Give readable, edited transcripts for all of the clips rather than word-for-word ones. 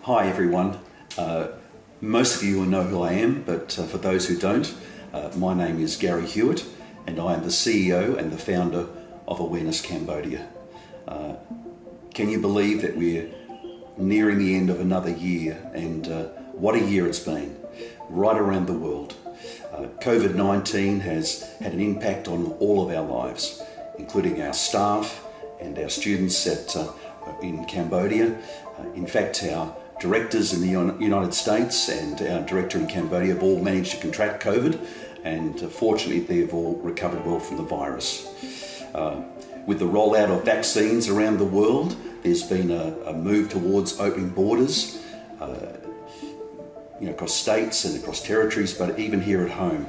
Hi everyone. Most of you will know who I am, but for those who don't, my name is Gary Hewett and I am the CEO and the founder of Awareness Cambodia. Can you believe that we're nearing the end of another year, and what a year it's been right around the world. COVID-19 has had an impact on all of our lives, including our staff and our students in Cambodia. In fact, our directors in the United States and our director in Cambodia have all managed to contract COVID, and fortunately they've all recovered well from the virus. With the rollout of vaccines around the world, there's been a move towards opening borders across states and across territories, but even here at home,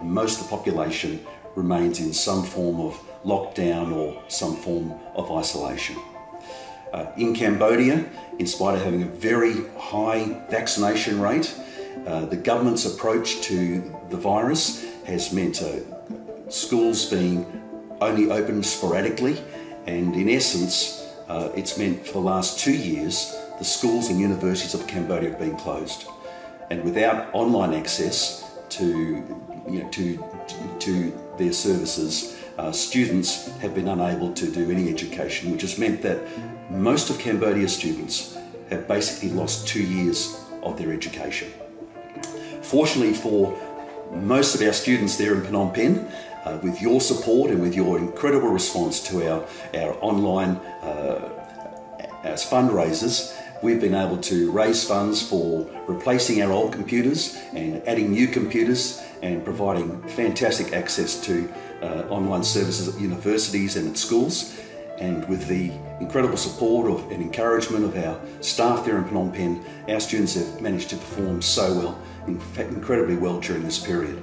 most of the population remains in some form of lockdown or some form of isolation. In Cambodia, in spite of having a very high vaccination rate, the government's approach to the virus has meant schools being only open sporadically, and in essence, it's meant for the last 2 years, the schools and universities of Cambodia have been closed. And without online access to their services, students have been unable to do any education, which has meant that most of Cambodia's students have basically lost 2 years of their education. Fortunately for most of our students there in Phnom Penh, with your support and with your incredible response to our online fundraisers, we've been able to raise funds for replacing our old computers and adding new computers and providing fantastic access to online services at universities and at schools. And with the incredible support and encouragement of our staff there in Phnom Penh, our students have managed to perform so well, in fact incredibly well during this period.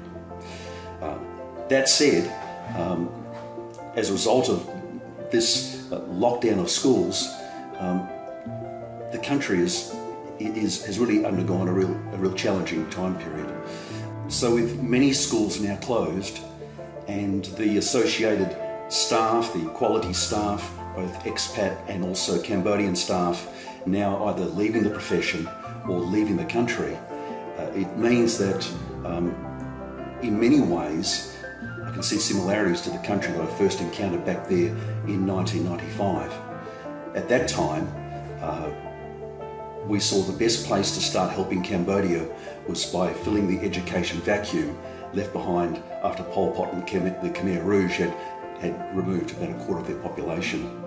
That said, as a result of this lockdown of schools, the country has really undergone a real challenging time period. So with many schools now closed and the associated staff, the quality staff, both expat and also Cambodian staff, now either leaving the profession or leaving the country, it means that in many ways I can see similarities to the country that I first encountered back there in 1995. At that time, we saw the best place to start helping Cambodia was by filling the education vacuum left behind after Pol Pot and the Khmer Rouge had removed about a quarter of their population.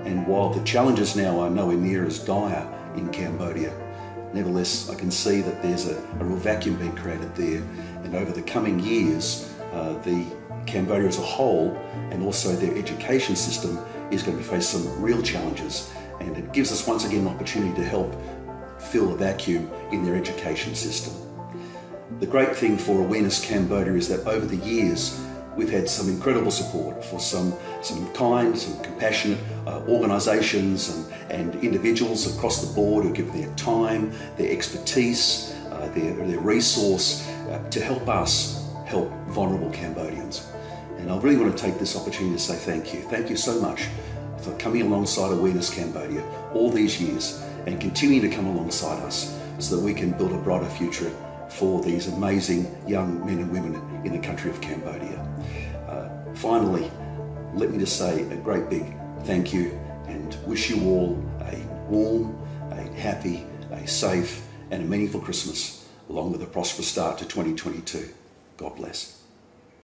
And while the challenges now are nowhere near as dire in Cambodia, nevertheless I can see that there's a real vacuum being created there, and over the coming years Cambodia as a whole and also their education system is going to face some real challenges, and it gives us once again an opportunity to help fill a vacuum in their education system. The great thing for Awareness Cambodia is that over the years we've had some incredible support for some kind, some compassionate organisations and individuals across the board who give their time, their expertise, their resource to help us help vulnerable Cambodians. And I really want to take this opportunity to say thank you. Thank you so much for coming alongside Awareness Cambodia all these years and continuing to come alongside us so that we can build a brighter future for these amazing young men and women in the country of Cambodia. Finally, let me just say a great big thank you and wish you all a warm, a happy, a safe and a meaningful Christmas, along with a prosperous start to 2022. God bless.